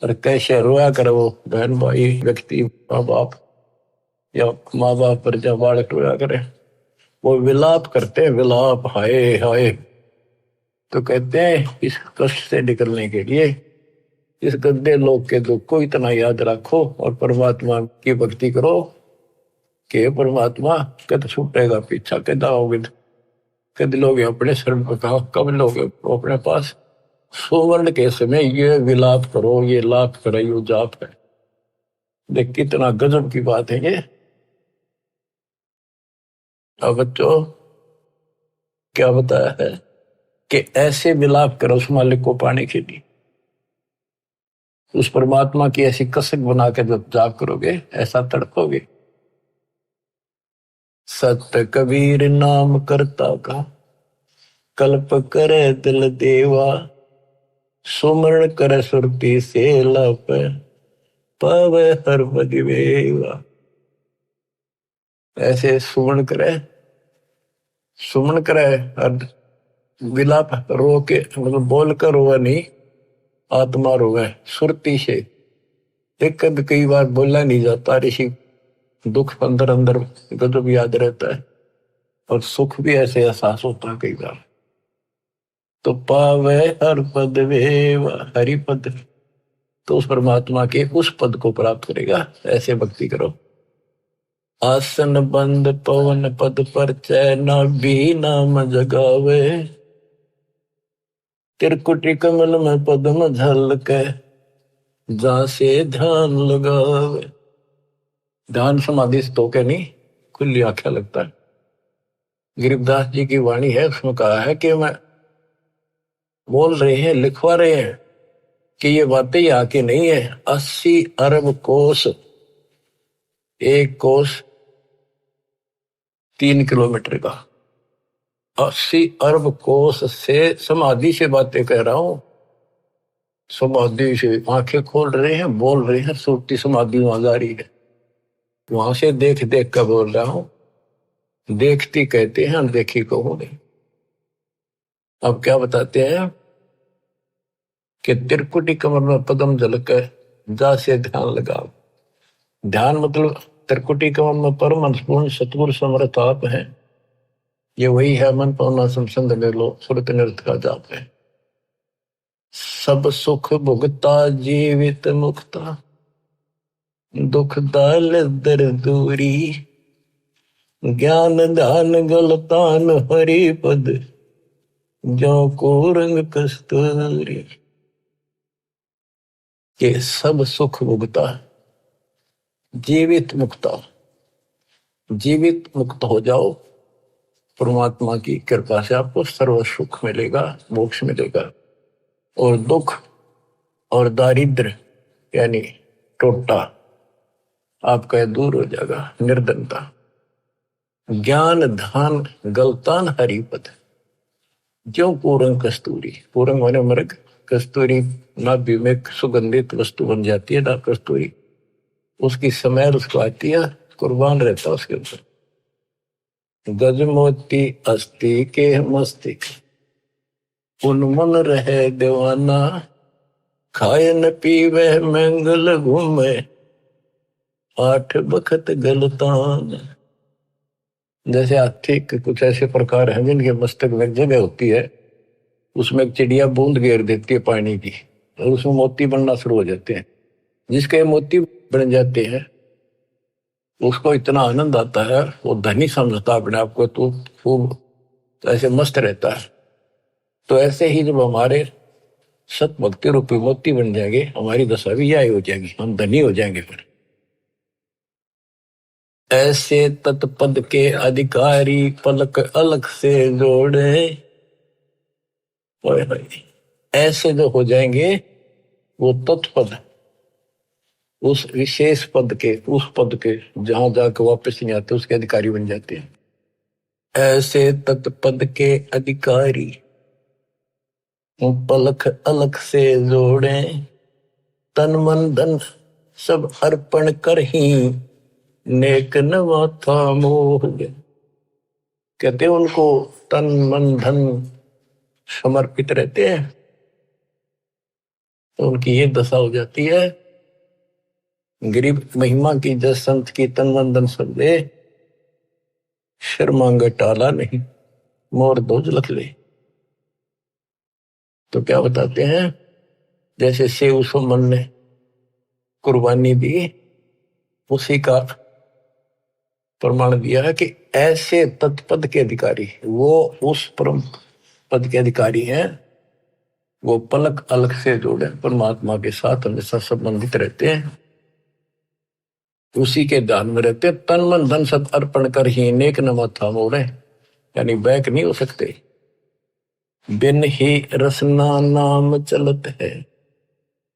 और कैसे रोया करे वो बहन भाई व्यक्ति, माँ बाप या माँ बाप पर जब बालक रोया करे, वो विलाप करते हैं, विलाप हाय हाय। तो कहते हैं इस कष्ट से निकलने के लिए इस गंदे लोग के दुख को इतना याद रखो और परमात्मा की भक्ति करो कि परमात्मा कद छूटेगा पीछा, कद आओगे, कद लोग अपने शरण पर कहा, कब लोग अपने पास। सुवर्ण के समय ये विलाप करो, ये लाप करो, ये जाप है। देख कितना गजब की बात है ये। अब बच्चों क्या बताया है कि ऐसे विलाप करो उस मालिक को पाने के लिए, उस परमात्मा की ऐसी कसक बना के जब जाप करोगे ऐसा तड़पोगे। सत्य कबीर नाम करता का, कल्प करे दिल देवा, सुमरण करे सुरती से लप, पावे हर बदिवेवा। ऐसे सुमरण करे, सुमन करे और विलाप रो के, मतलब बोल कर रोवे नहीं, आत्मा रोवे सुरती से। एक कई बार बोलना नहीं जाता, ऋषि दुख अंदर अंदर गजब याद रहता है और सुख भी ऐसे एहसास होता है कई बार। तो पावे हर पद वेवा, हरि पद तो उस परमात्मा के उस पद को प्राप्त करेगा। ऐसे भक्ति करो। आसन बंद पवन पद पर चैना भी नाम जगावे, त्रिकुटी कमल में पद्म झलके, जा से ध्यान लगावे। ध्यान समाधि से तो के नहीं, खुली आंखें लगता है। गरीबदास जी की वाणी है, उसमें कहा है कि मैं बोल रहे हैं, लिखवा रहे हैं कि ये बातें यहाँ की नहीं है। 80 अरब कोस, एक कोस 3 किलोमीटर का, 80 अरब कोस से समाधि से बातें कह रहा हूं। समाधि से आंखें खोल रहे हैं, बोल रहे हैं, सूरती समाधि वहां जा रही है। वहां से देख देख कर बोल रहा हूं। देखती कहते हैं, अनदेखी कहो नहीं। अब क्या बताते हैं कि त्रिकुटी कमर में पद्म झलक जा से ध्यान लगाओ। ध्यान मतलब त्रिकुटी कमर में परम पूर्ण सतगुरु समर्थ आप है। ये वही है मन पवना संसंद लो सुरत नृत का जाप है। सब सुख भुगता जीवित मुक्ता, दुख दाल दर दूरी, ज्ञान ध्यान गलतान हरि पद, जो को रंग कस्तूरी। के सब सुख भुगता जीवित मुक्ता, जीवित मुक्त हो जाओ। परमात्मा की कृपा से आपको सर्व सुख मिलेगा, मोक्ष मिलेगा। और दुख और दारिद्र यानी टोटा आपका दूर हो जाएगा, निर्धनता। ज्ञान धान गलतान हरिपद, जो पूरंग कस्तूरी। पूरंग माने मृग, कस्तूरी नाभि में सुगंधित वस्तु बन जाती है ना कस्तूरी, उसकी स्मेल उसको आती है, कुर्बान रहता है उसके ऊपर। गजमोती अस्थि के मस्तिक, उन्मन रहे दीवाना, खाए न पीवे मंगल घूमे, 8 बखत गलतान। जैसे हाथी के कुछ ऐसे प्रकार हैं जिनके मस्तक में जगह होती है, उसमें एक चिड़िया बूंद घेर देती है पानी की, और उसमें मोती बनना शुरू हो जाते हैं। जिसके मोती बन जाते हैं उसको इतना आनंद आता है, वो धनी समझता अपने आप को, तो खूब ऐसे मस्त रहता है। तो ऐसे ही जब हमारे सत भक्ति रूपी मोती बन जाएंगे, हमारी दशा भी यही हो जाएगी, हम धनी हो जाएंगे। फिर ऐसे तत्पद के अधिकारी पलक अलग से जोड़े, ऐसे जो हो जाएंगे वो तत्पद, उस विशेष पद के, उस पद के जहां जाकर वापस नहीं आते, उसके अधिकारी बन जाते हैं। ऐसे तत्पद के अधिकारी पलक अलग से जोड़े, तन मन धन सब अर्पण कर ही, नेक नवा था मोह। कहते उनको तन मन धन समर्पित रहते हैं, तो उनकी ये दशा हो जाती है। गरीब महिमा की जस संत की तन मन धन सब दे, शर्मांग टाला नहीं, मोर दोज लख ले। तो क्या बताते हैं, जैसे सेव सुमन ने कुर्बानी दी, उसी का प्रमाण दिया है कि ऐसे तत्पद के अधिकारी, वो उस परम पद के अधिकारी हैं, वो पलक अलग से जोड़े परमात्मा के साथ हमेशा संबंधित रहते हैं, उसी के ध्यान में रहते। तन मन धन सब अर्पण कर ही नेक नमा था मोड़े, यानी बैक नहीं हो सकते। बिन ही रसना नाम चलत है,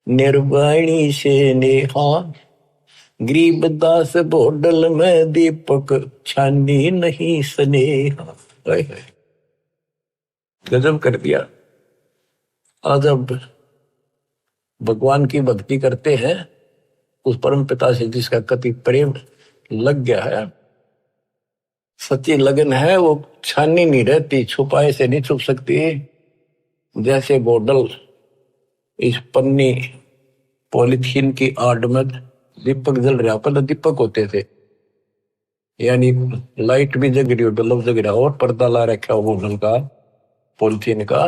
निर्वाणी से नेहा, गरीब दास बोडल में दीपक, छानी नहीं स्नेहा। गजब कर दिया। आज अब भगवान की भक्ति करते हैं, उस परम पिता से जिसका कति प्रेम लग गया है, सच्ची लगन है, वो छानी नहीं रहती, छुपाए से नहीं छुप सकती। जैसे बोतल इस पन्नी पॉलिथीन की आड़ में दीपक जल रहा, पहले दीपक होते थे, यानी लाइट भी जग रही हो, बल्ब जग रहा हो, और पर्दा ला रखा हो बोतल का, पॉलिथीन का,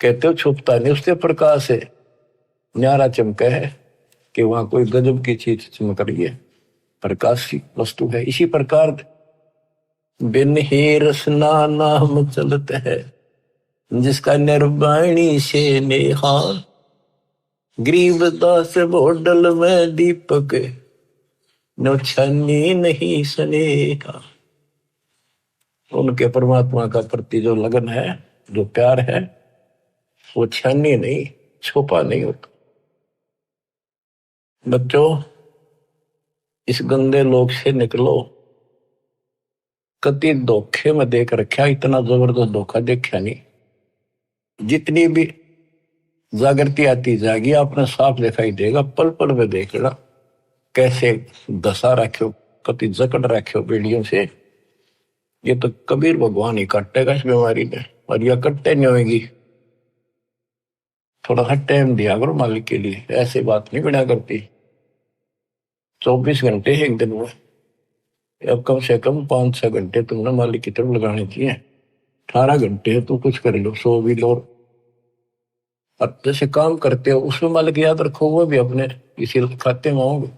कहते हो छुपता नहीं उससे प्रकाश है। न्यारा चमका है कि वहां कोई गजब की चीज चमक रही है, प्रकाश की वस्तु है। इसी प्रकार बिन ही रसना नाम चलत है, जिसका निर्वाणी से नेहा, गरीबदास भोडल में दीपक, नो छन्नी नहीं स्नेहा। उनके परमात्मा का प्रति जो लगन है, जो प्यार है, वो छन्नी नहीं, छुपा नहीं होता। बच्चों, इस गंदे लोक से निकलो। कति धोखे में देख रखा, इतना जबरदस्त धोखा देखा नहीं। जितनी भी जागृति आती जाएगी, आपने साफ दिखाई देगा, पल पल में देखना कैसे दशा रखो, कति जकड़ रखो बेड़ियों से। ये तो कबीर भगवान ही काटेगा इस बीमारी ने, और यह कट्टे नहीं होगी। थोड़ा सा टाइम दिया करो मालिक के लिए, ऐसे बात नहीं बना करती। 24 घंटे एक दिन में, अब कम से कम 5-6 घंटे तुमने मालिक की तरफ लगाने चाहिए। 18 घंटे तो कुछ कर लो, सो भी लो। अब जैसे काम करते हो उसमें मालिक याद रखो, वो भी अपने किसी खाते में होंगे।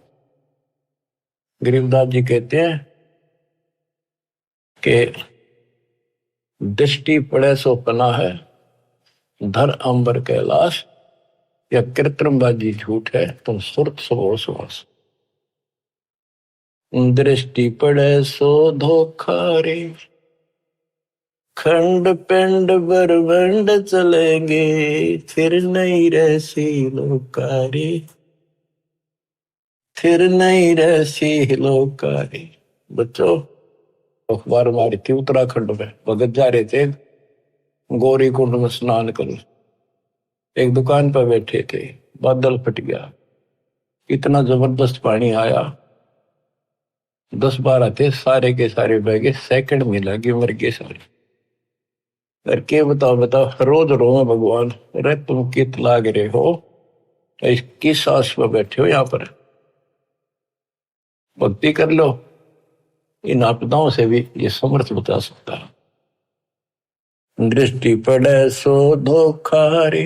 गरीबदास जी कहते हैं कि दृष्टि पड़े सो पना है, धर अंबर कैलाश, या कृत्रिमबाजी झूठ है, तुम सुरत सबो सुहास। दृष्टि पड़े सो धोखा रे, खंड पिंड बरबंड चलेंगे, फिर नहीं रहसी लोकारी, फिर नहीं रहसी लोकारी। बच्चों, अखबार मारी थी उत्तराखंड में, भगत जा रहे थे गौरी कुंड में स्नान कर, एक दुकान पर बैठे थे, बादल फट गया, इतना जबरदस्त पानी आया, 10-12 थे, सारे के सारे बह गए, सेकंड में लगे मर गए सारे। करके बताओ रोज रो भगवान, अरे तुम कित लाग रहे हो, किस आस पर बैठे हो यहाँ पर, भक्ति कर लो। इन आपदाओं से भी ये समर्थ बता सकता है। दृष्टि पड़े सो धोखा रे,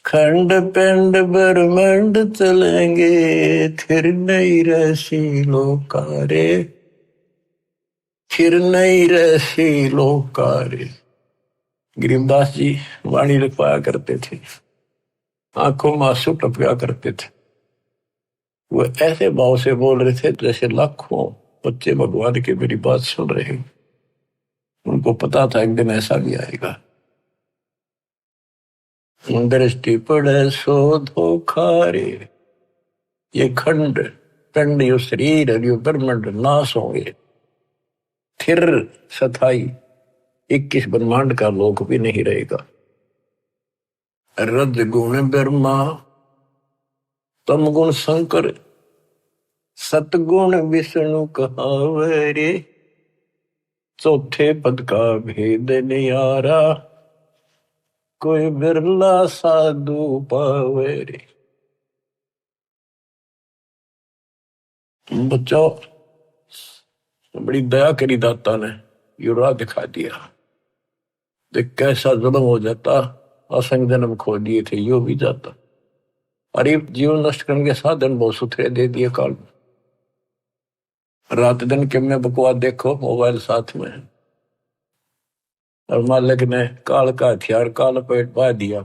खंड पिंड ब्रह्मंड चलेंगे, फिर नहीं रहसी लोकारे, फिर नहीं रहसी लोकारे। गरीबदास जी वाणी लिखवाया करते थे, आंखों में आंसू टपका करते थे। वो ऐसे भाव से बोल रहे थे जैसे लाखों बच्चे भगवान की मेरी बात सुन रहे हैं। उनको पता था एक दिन ऐसा भी आएगा। दृष्टि पड़े सो धोखा रे, ये खंड पिंड, यो शरीर, यो ब्रह्मांड नाश होंगे, फिर सथाई 21 ब्रह्मांड का लोक भी नहीं रहेगा। रज गुण ब्रह्मा, तम गुण शंकर, सतगुण विष्णु कहावे रे, चौथे पद का भेद नियारा, कोई बिरला साधु पावे रे। बच्चों, बड़ी दया करी दाता ने, यो राह दिखा दिया। देख कैसा जुल्म हो जाता, असंग जन्म खो दिए थे, यो भी जाता। अरे जीवन नष्ट करने के साधन बहुत सुथरे दे दिए काल। रात दिन के में बकवास देखो, मोबाइल साथ में है, और मालिक ने काल का हथियार काल पेट पा दिया,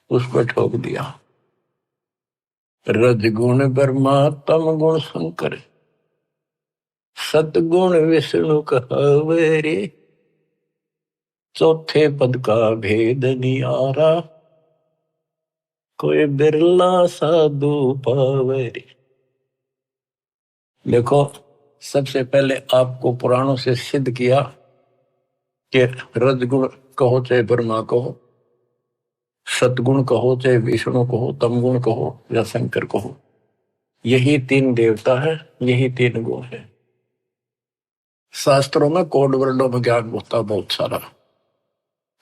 उस पर ठोक दिया। रज गुण ब्रह्मा, तम गुण शंकर, सतगुण विष्णु कहावे रे, चौथे पद का भेद नियारा, कोई बिरला साधु पावे रे। देखो, सबसे पहले आपको पुराणों से सिद्ध किया कि रजगुण कहो चाहे ब्रह्मा कहो, सतगुण कहो चाहे विष्णु कहो, तमगुण कहो या शंकर कहो, यही 3 देवता है, यही 3 गुण है। शास्त्रों में कोड वर्णों में ज्ञान होता बहुत सारा।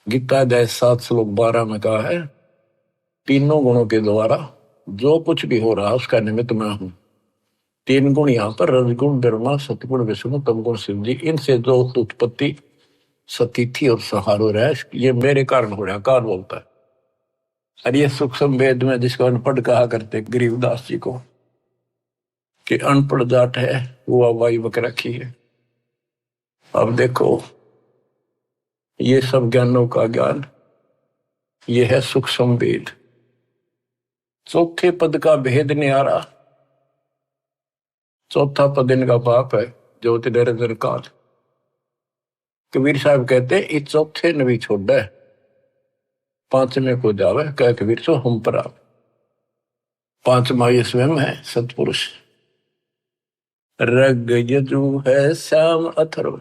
गीता अध्याय 7 श्लोक 12 में कहा है, तीनों गुणों के द्वारा जो कुछ भी हो रहा उसका निमित्त मैं हूं। 3 गुण यहाँ पर, रजगुण ब्रह्मा, सतगुण विष्णु, तमगुण शिव जी, इनसे जो उत्पत्ति सतिथि और संहार हो रहा है, ये मेरे कारण हो रहा है, काल बोलता है। और ये सूक्ष्म वेद में जिसको अनपढ़ कहा करते गरीबदास जी को, कि अनपढ़ जाट है वो हवाई बक रखी है। अब देखो ये सब ज्ञानों का ज्ञान, ये है सूक्ष्म वेद। चौथे पद का भेद नहीं आ रहा। चौथा पद इनका बाप है ज्योति निरंजन काल। कबीर साहब कहते इस चौथे ने भी छोड़ा है, पांचवें को जावे कह कबीर सो हम पर आप। पांचवा ये स्वयं है सतपुरुष। रग यजु है श्याम अथर्व,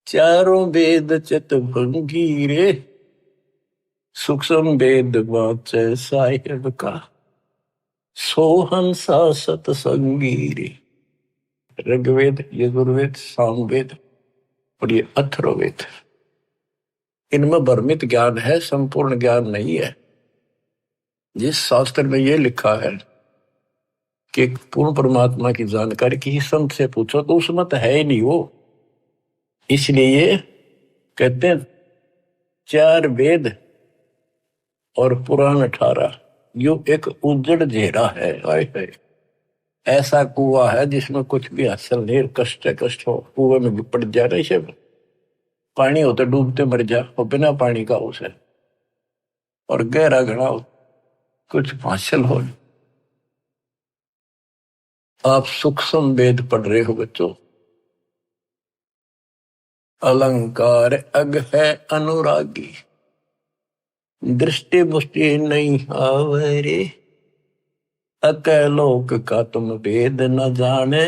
चारों वेद चित भंगीरे, सूक्ष्म वेद वाचे साहिब का, सोहंसा सतसंगीरे। ऋग्वेद, यजुर्वेद, सामवेद और ये अथर्ववेद, इनमें भ्रमित ज्ञान है, संपूर्ण ज्ञान नहीं है। जिस शास्त्र में ये लिखा है कि पूर्ण परमात्मा की जानकारी किसी संत से पूछो तो उसमें तो है ही नहीं वो। इसलिए कहते हैं चार वेद और पुराण 18 यो एक उजड़ घेरा है। हाय हाय, ऐसा कुआ है जिसमें कुछ भी हासिल नहीं, कष्ट कष्ट हो, कुएं में पड़ जा रहे सब, पानी हो तो डूबते मर जा, और बिना पानी का उसे, और गहरा घड़ा हो कुछ हासिल हो। आप सूक्ष्म वेद पढ़ रहे हो बच्चों। अलंकार अग है अनुरागी, दृष्टि मुष्टि नहीं आवरे, अकलोक का तुम वेद न जाने,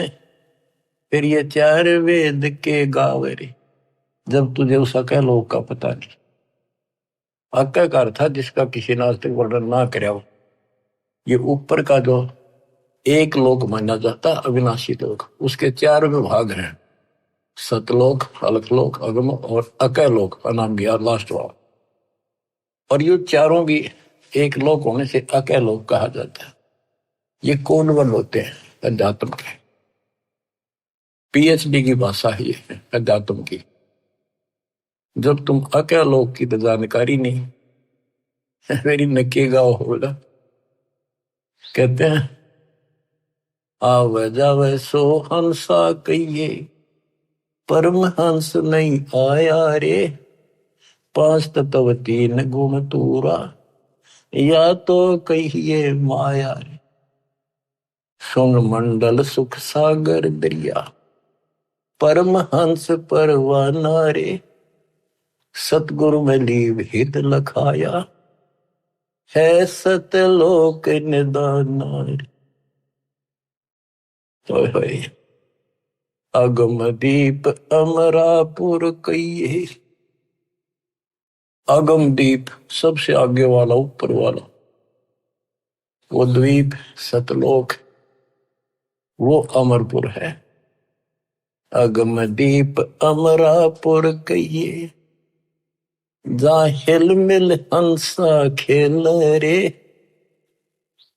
फिर ये चार वेद के गावरे। जब तुझे उस अकलोक का पता नहीं। अक्का का अर्थ था जिसका किसी ने आज तक वर्णन ना कराया हो। ये ऊपर का जो एक लोक माना जाता अविनाशी लोक, उसके चार विभाग हैं, सतलोक, अलकलोक, अगम और अकलोक नाम गया लास्ट वाला। और ये चारों भी एक लोक होने से अकलोक कहा जाता है। ये कोनवन होते हैं अध्यात्म के, पीएचडी की भाषा ही है अध्यात्म की। जब तुम अकलोक की तो जानकारी नहीं, मेरी नके गाँव होगा। कहते हैं आवे जावे सो हंसा कहिए, परमहंस नहीं आया रे, पांच तत्व तीन गुण तूरा, या तो कहिए माया रे। सुन मंडल सुख सागर दरिया, परमहंस परवाना रे, सतगुरु में लीव हित लखाया, है सतलोक निदाना रे। अगम दीप अमरापुर कहिए। अगम दीप सबसे आगे वाला, ऊपर वाला, वो द्वीप सतलोक, वो अमरपुर है। अगम दीप अमरापुर कहिए, जा हिल मिल हंसा खेल रे,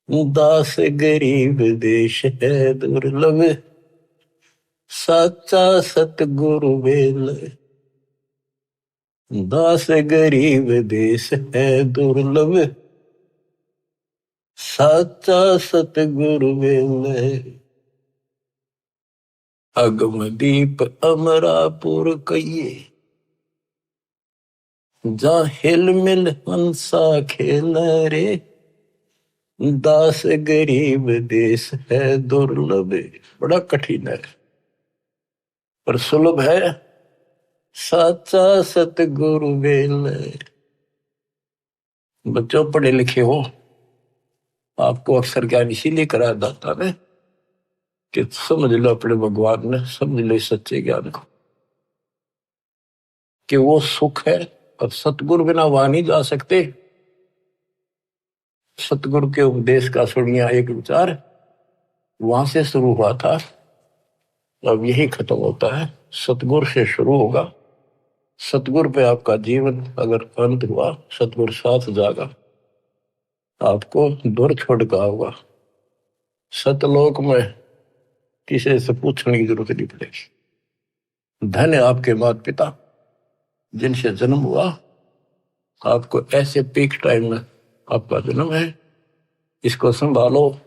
दास गरीब देश है दुर्लभ, साचा सतगुरु बेल। दास गरीब देश है दुर्लभ, साचा सतगुरु बेल। अगम दीप अमरापुर कहिए, जा हिल मिल हंसा खेल रे, दास गरीब देश है दुर्लभ। बड़ा कठिन है पर सुलभ है, साचा सतगुरु बेल। बच्चों पढ़े लिखे हो, आपको अक्सर ज्ञान इसीलिए कराया जाता है कि समझ लो अपने भगवान ने, समझ लो सच्चे ज्ञान को, कि वो सुख है और सतगुरु बिना वहां नहीं जा सकते। सतगुरु के उपदेश का सुनिया एक विचार वहां से शुरू हुआ था, अब यही खत्म होता है। सतगुरु से शुरू होगा, सतगुरु पे आपका जीवन अगर अंत हुआ, सतगुरु साथ जागा, आपको दूर छोड़ का होगा। सतलोक में किसी से पूछने की जरूरत नहीं पड़ेगी। धन्य आपके माता पिता जिनसे जन्म हुआ, आपको ऐसे पीक टाइम में आपका जन्म है, इसको संभालो।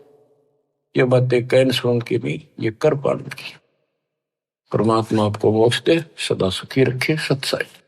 ये बातें कहन सुन की नहीं, ये कर पाने की। परमात्मा आपको मोक्ष दे, सदा सुखी रखे। सत्साई।